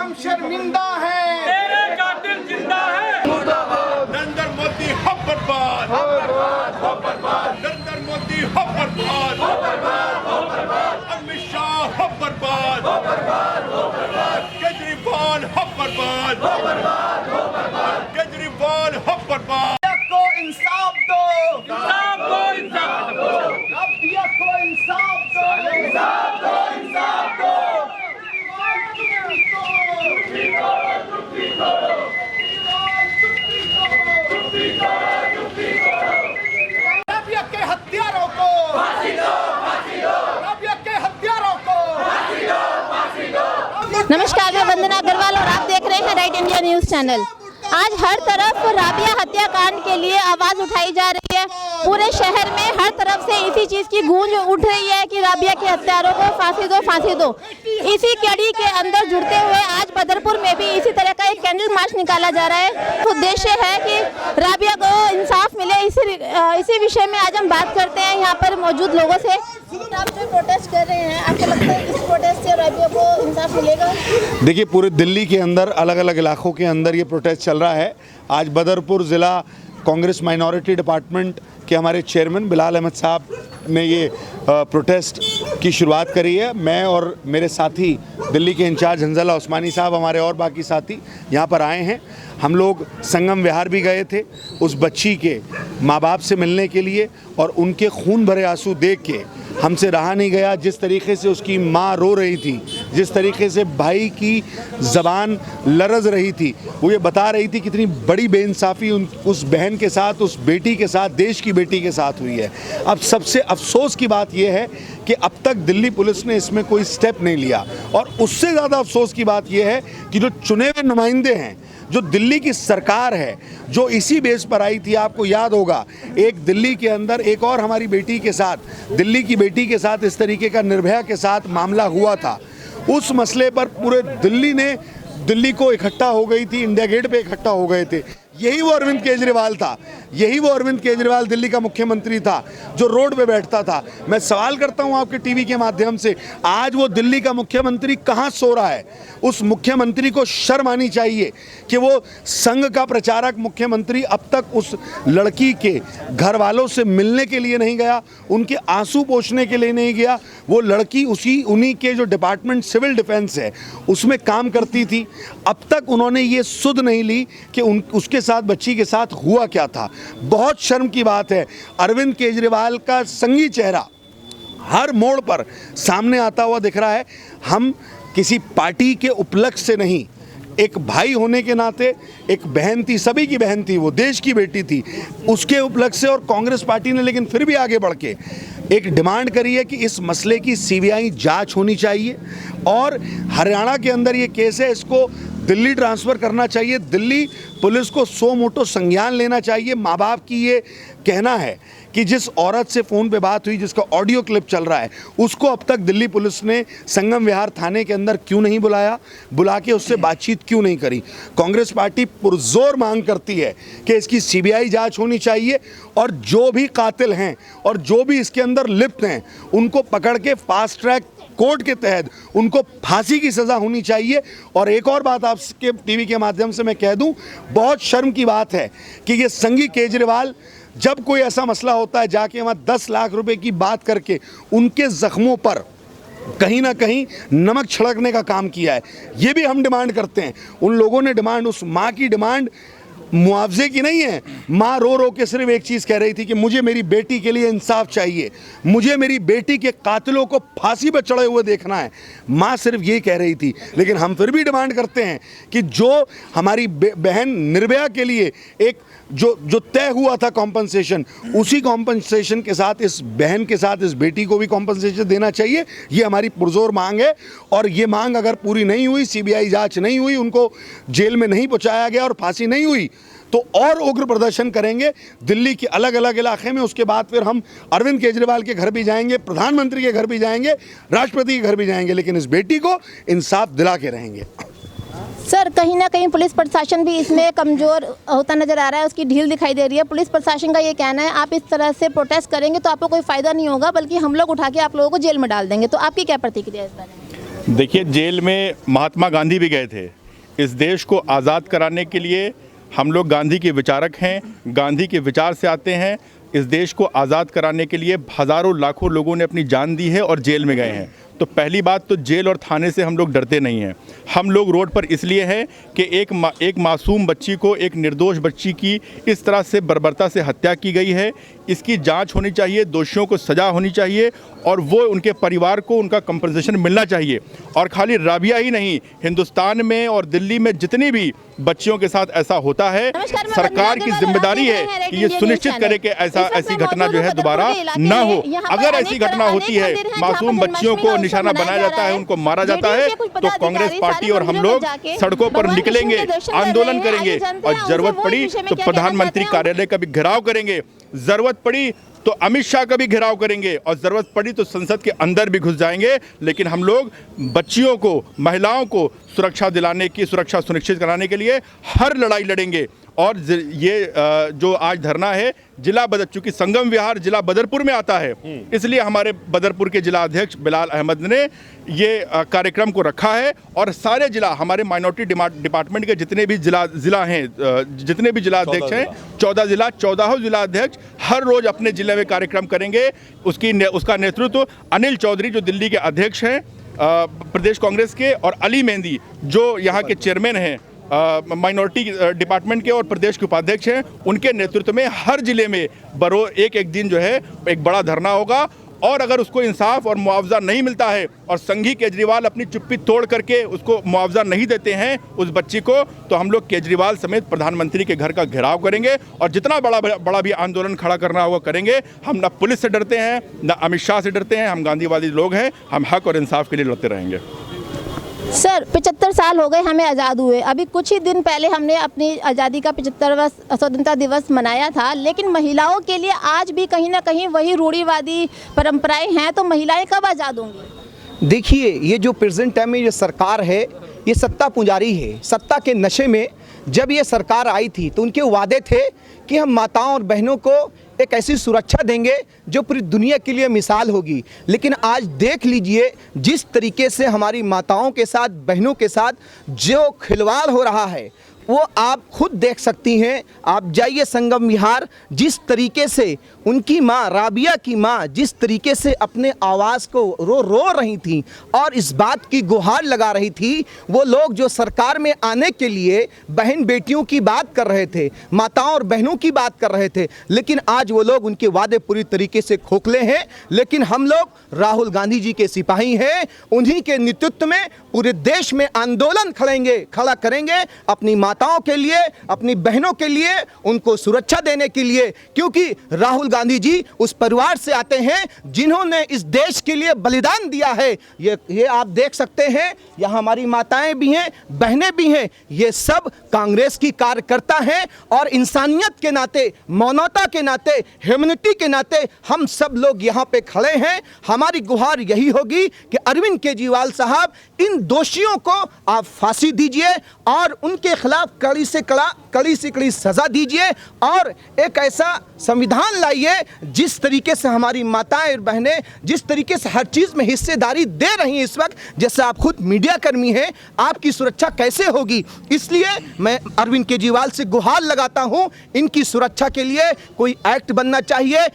हम शर्मिंदा हैं, तेरे कातिल जिंदा है। नरेंद्र मोदी हो बर्बाद, नरेंद्र मोदी हो बर्बाद, अमित शाह हो बर्बाद, केजरीवाल हो बर्बाद, केजरीवाल हो बर्बाद। को इंसाफ दो, इंसाफ दो, इंसाफ दो, रबिया को इंसाफ दो, इंसाफ दो, इंसाफ दो। रबिया के हत्यारों को फांसी दो, फांसी दो। रबिया के हत्यारों को फांसी दो, फांसी दो। नमस्कार, मैं वंदना अग्रवाल और आप देख रहे हैं राइट इंडिया न्यूज़ चैनल। आज हर तरफ राबिया हत्याकांड के लिए आवाज़ उठाई जा रही है। पूरे शहर में हर तरफ से इसी चीज़ की गूंज उठ रही है कि राबिया के हत्यारों को फांसी दो, फांसी दो। इसी कड़ी के अंदर जुड़ते हुए आज बदरपुर में भी इसी तरह का एक कैंडल मार्च निकाला जा रहा है। उद्देश्य है कि राबिया को इंसाफ मिले। इसी विषय में आज हम बात करते हैं यहाँ पर मौजूद लोगों से। आप जो प्रोटेस्ट कर रहे हैं, आपको लगता है इस प्रोटेस्ट से राबिया को इंसाफ मिलेगा? देखिए, पूरे दिल्ली के अंदर अलग अलग इलाकों के अंदर ये प्रोटेस्ट चल रहा है। आज बदरपुर ज़िला कांग्रेस माइनॉरिटी डिपार्टमेंट के हमारे चेयरमैन बिलाल अहमद साहब ने ये प्रोटेस्ट की शुरुआत करी है। मैं और मेरे साथी दिल्ली के इंचार्ज हंजला उस्मानी साहब, हमारे और बाकी साथी यहाँ पर आए हैं। हम लोग संगम विहार भी गए थे उस बच्ची के माँ बाप से मिलने के लिए, और उनके खून भरे आंसू देख के हमसे रहा नहीं गया। जिस तरीके से उसकी माँ रो रही थी, जिस तरीके से भाई की ज़बान लरज़ रही थी, वो ये बता रही थी कितनी बड़ी बेइंसाफ़ी उस बहन के साथ, उस बेटी के साथ, देश की बेटी के साथ हुई है। अब सबसे अफसोस की बात यह है कि अब तक दिल्ली पुलिस ने इसमें कोई स्टेप नहीं लिया, और उससे ज़्यादा अफसोस की बात यह है कि जो चुने हुए नुमाइंदे हैं, जो दिल्ली की सरकार है, जो इसी बेस पर आई थी, आपको याद होगा एक दिल्ली के अंदर एक और हमारी बेटी के साथ, दिल्ली की बेटी के साथ इस तरीके का निर्भया के साथ मामला हुआ था। उस मसले पर पूरे दिल्ली को इकट्ठा हो गई थी, इंडिया गेट पे इकट्ठा हो गए थे। यही वो अरविंद केजरीवाल था, यही वो अरविंद केजरीवाल दिल्ली का मुख्यमंत्री था जो रोड पे बैठता था। मैं सवाल करता हूं आपके टीवी के माध्यम से, आज वो दिल्ली का मुख्यमंत्री कहां सो रहा है? उस मुख्यमंत्री को शर्म आनी चाहिए कि वो संघ का प्रचारक मुख्यमंत्री अब तक उस लड़की के घर वालों से मिलने के लिए नहीं गया, उनके आंसू पोंछने के लिए नहीं गया। वो लड़की उन्हीं के जो डिपार्टमेंट सिविल डिफेंस है उसमें काम करती थी। अब तक उन्होंने ये सुध नहीं ली कि उसके साथ, बच्ची के साथ हुआ क्या था। बहुत शर्म की बात है। अरविंद केजरीवाल का संगी चेहरा हर मोड़ पर सामने आता हुआ दिख रहा है। हम किसी पार्टी के उपलक्ष्य से नहीं, एक भाई होने के नाते, एक बहन थी, सभी की बहन थी, वो देश की बेटी थी, उसके उपलक्ष्य से, और कांग्रेस पार्टी ने लेकिन फिर भी आगे बढ़ के एक डिमांड करी है कि इस मसले की सीबीआई जांच होनी चाहिए, और हरियाणा के अंदर ये केस है, इसको दिल्ली ट्रांसफ़र करना चाहिए। दिल्ली पुलिस को सो मोटो संज्ञान लेना चाहिए। माँ बाप की ये कहना है कि जिस औरत से फ़ोन पे बात हुई, जिसका ऑडियो क्लिप चल रहा है, उसको अब तक दिल्ली पुलिस ने संगम विहार थाने के अंदर क्यों नहीं बुलाया, बुला के उससे बातचीत क्यों नहीं करी। कांग्रेस पार्टी पुरजोर मांग करती है कि इसकी सीबीआई जांच होनी चाहिए, और जो भी कातिल हैं और जो भी इसके अंदर लिप्त हैं उनको पकड़ के फास्ट ट्रैक कोर्ट के तहत उनको फांसी की सज़ा होनी चाहिए। और एक और बात आपके टीवी के माध्यम से मैं कह दूं, बहुत शर्म की बात है कि ये संगी केजरीवाल जब कोई ऐसा मसला होता है जाके वहाँ 10 लाख रुपए की बात करके उनके ज़ख्मों पर कहीं ना कहीं नमक छिड़कने का काम किया है। ये भी हम डिमांड करते हैं। उन लोगों ने डिमांड, उस माँ की डिमांड मुआवजे की नहीं है। माँ रो रो के सिर्फ एक चीज़ कह रही थी कि मुझे मेरी बेटी के लिए इंसाफ चाहिए, मुझे मेरी बेटी के कातिलों को फांसी पर चढ़े हुए देखना है। माँ सिर्फ ये कह रही थी। लेकिन हम फिर भी डिमांड करते हैं कि जो हमारी बहन निर्भया के लिए एक जो तय हुआ था कॉम्पनसेशन, उसी कॉम्पनसेशन के साथ इस बहन के साथ इस बेटी को भी कॉम्पनसेशन देना चाहिए। ये हमारी पुरजोर मांग है, और ये मांग अगर पूरी नहीं हुई, सीबीआई जांच नहीं हुई, उनको जेल में नहीं पहुंचाया गया और फांसी नहीं हुई, तो और उग्र प्रदर्शन करेंगे दिल्ली के अलग अलग इलाके में। उसके बाद फिर हम अरविंद केजरीवाल के घर भी जाएंगे, प्रधानमंत्री के घर भी जाएंगे, राष्ट्रपति के घर भी जाएंगे, लेकिन इस बेटी को इंसाफ दिला के रहेंगे। सर, कहीं ना कहीं पुलिस प्रशासन भी इसमें कमज़ोर होता नज़र आ रहा है, उसकी ढील दिखाई दे रही है। पुलिस प्रशासन का ये कहना है आप इस तरह से प्रोटेस्ट करेंगे तो आपको कोई फ़ायदा नहीं होगा, बल्कि हम लोग उठा के आप लोगों को जेल में डाल देंगे। तो आपकी क्या प्रतिक्रिया है इस बारे में? देखिए, जेल में महात्मा गांधी भी गए थे। इस देश को आज़ाद कराने के लिए हम लोग गांधी के विचारक हैं, गांधी के विचार से आते हैं। इस देश को आज़ाद कराने के लिए हज़ारों लाखों लोगों ने अपनी जान दी है और जेल में गए हैं। तो पहली बात तो जेल और थाने से हम लोग डरते नहीं हैं। हम लोग रोड पर इसलिए हैं कि एक मासूम बच्ची को, एक निर्दोष बच्ची की इस तरह से बर्बरता से हत्या की गई है। इसकी जांच होनी चाहिए, दोषियों को सज़ा होनी चाहिए और वो उनके परिवार को उनका कंपनसेशन मिलना चाहिए। और खाली राबिया ही नहीं, हिंदुस्तान में और दिल्ली में जितनी भी बच्चियों के साथ ऐसा होता है, सरकार की जिम्मेदारी है कि ये सुनिश्चित करे कि ऐसी घटना जो है दोबारा ना हो। अगर ऐसी घटना होती है, मासूम बच्चियों को निशाना बनाया जाता है, उनको मारा जाता है, तो कांग्रेस पार्टी और हम लोग सड़कों पर निकलेंगे, आंदोलन करेंगे और जरूरत पड़ी तो प्रधानमंत्री कार्यालय का भी घेराव करेंगे, जरूरत पड़ी तो अमित शाह का भी घेराव करेंगे और ज़रूरत पड़ी तो संसद के अंदर भी घुस जाएंगे। लेकिन हम लोग बच्चियों को, महिलाओं को सुरक्षा दिलाने की, सुरक्षा सुनिश्चित कराने के लिए हर लड़ाई लड़ेंगे। और ये जो आज धरना है, चूँकि संगम विहार जिला बदरपुर में आता है, इसलिए हमारे बदरपुर के जिला अध्यक्ष बिलाल अहमद ने ये कार्यक्रम को रखा है। और सारे जिला, हमारे माइनॉरिटी डिपार्टमेंट के जितने भी जिला हैं, जितने भी जिला अध्यक्ष हैं, 14 जिला अध्यक्ष हर रोज़ अपने जिले में कार्यक्रम करेंगे। उसका नेतृत्व अनिल चौधरी जो दिल्ली के अध्यक्ष हैं प्रदेश कांग्रेस के, और अली मेहंदी जो यहाँ के चेयरमैन हैं माइनॉरिटी डिपार्टमेंट के और प्रदेश के उपाध्यक्ष हैं, उनके नेतृत्व में हर जिले में एक दिन जो है एक बड़ा धरना होगा। और अगर उसको इंसाफ और मुआवजा नहीं मिलता है और संघी केजरीवाल अपनी चुप्पी तोड़ करके उसको मुआवजा नहीं देते हैं उस बच्ची को, तो हम लोग केजरीवाल समेत प्रधानमंत्री के घर का घेराव करेंगे और जितना बड़ा भी आंदोलन खड़ा करना होगा करेंगे। हम ना पुलिस से डरते हैं, ना अमित शाह से डरते हैं। हम गांधीवादी लोग हैं, हम हक और इंसाफ के लिए लड़ते रहेंगे। सर, 75 साल हो गए हमें आज़ाद हुए। अभी कुछ ही दिन पहले हमने अपनी आज़ादी का 75वां स्वतंत्रता दिवस मनाया था, लेकिन महिलाओं के लिए आज भी कहीं ना कहीं वही रूढ़िवादी परंपराएं हैं। तो महिलाएं कब आज़ाद होंगी? देखिए, ये जो प्रेजेंट टाइम में ये सरकार है, ये सत्ता पुजारी है। सत्ता के नशे में जब ये सरकार आई थी तो उनके वादे थे कि हम माताओं और बहनों को एक ऐसी सुरक्षा देंगे जो पूरी दुनिया के लिए मिसाल होगी। लेकिन आज देख लीजिए जिस तरीके से हमारी माताओं के साथ, बहनों के साथ जो खिलवाड़ हो रहा है, वो आप खुद देख सकती हैं। आप जाइए संगम विहार, जिस तरीके से उनकी माँ, राबिया की माँ, जिस तरीके से अपने आवाज़ को रो रही थी और इस बात की गुहार लगा रही थी, वो लोग जो सरकार में आने के लिए बहन बेटियों की बात कर रहे थे, माताओं और बहनों की बात कर रहे थे, लेकिन आज वो लोग उनके वादे पूरी तरीके से खोखले हैं। लेकिन हम लोग राहुल गांधी जी के सिपाही हैं, उन्हीं के नेतृत्व में पूरे देश में आंदोलन खड़ा करेंगे अपनी माताओं के लिए, अपनी बहनों के लिए, उनको सुरक्षा देने के लिए। क्योंकि राहुल गांधी जी उस परिवार से आते हैं जिन्होंने इस देश के लिए बलिदान दिया है। ये आप देख सकते हैं, यहाँ हमारी माताएं भी हैं, बहनें भी हैं, ये सब कांग्रेस की कार्यकर्ता हैं। और इंसानियत के नाते, मानवता के नाते, ह्यूमैनिटी के नाते हम सब लोग यहाँ पे खड़े हैं। हमारी गुहार यही होगी कि अरविंद केजरीवाल साहब, इन दोषियों को आप फांसी दीजिए और उनके खिलाफ कड़ी से कड़ी सजा दीजिए और एक ऐसा संविधान लाइए जिस तरीके से हमारी माताएं और बहनें जिस तरीके से हर चीज़ में हिस्सेदारी दे रही हैं इस वक्त, जैसे आप खुद मीडिया कर्मी हैं, आपकी सुरक्षा कैसे होगी? इसलिए मैं अरविंद केजरीवाल से गुहार लगाता हूं, इनकी सुरक्षा के लिए कोई एक्ट बनना चाहिए।